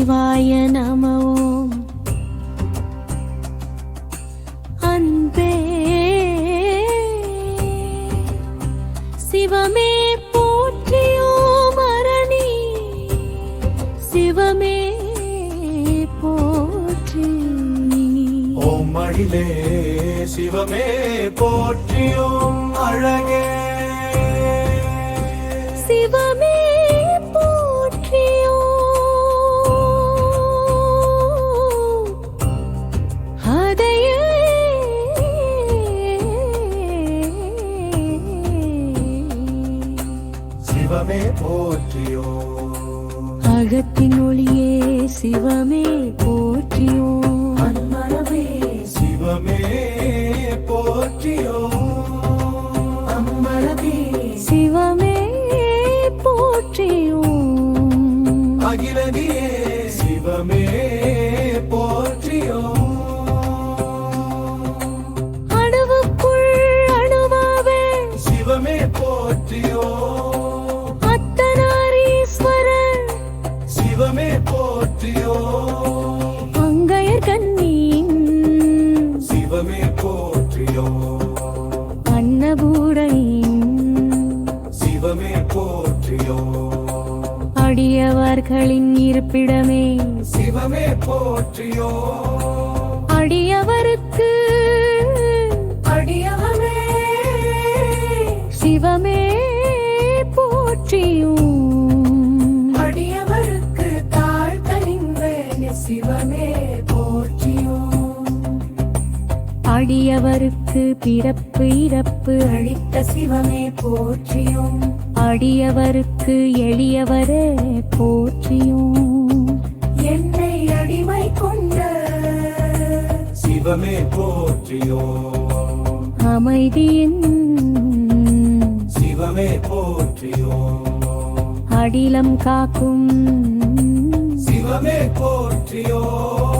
சிவாய நம ஓம். அன்பே சிவமே போற்றியோம் அரணி சிவமே போற்றி. ஓம் மகிழே சிவமே போற்றியோம் அழகே சிவமே போற்றியோம் அதையே சிவமே போற்றியோம் அகத்தின் ஒளியே சிவமே போற்றியோம். அன்மனமே சிவமே போற்றியோம் அம்மனமே சிவமே போற்றியோம். அகிலதியே சிவமே போற்றியோம் அணுவுக்குள் அணுவாவே சிவமே போற்றியோம் அத்தனாரீஸ்வரர் சிவமே போற்றியோம் அங்கையர் கண்ணீன் சிவமே போற்றியோம் அன்னபூரணின் சிவமே போற்றியோம் அடியவர்களின் இருப்பிடமே சிவமே போற்றியோம் அடியவருக்கு அடியவனே சிவமே போற்றியோம். அடியவருக்கு தாழ்த்தனின்றேன் சிவமே போற்றியோம் அடியவருக்கு பிறப்பு இறப்பு அழித்த சிவமே போற்றியோம் அடியவருக்கு எளியவரே போற்றியோம். என்னை அடிமை கொண்ட சிவமே போற்றியோம் அமைதியின் சிவமே போற்றியோம் அடிலம் காக்கும் சிவமே போற்றியோம்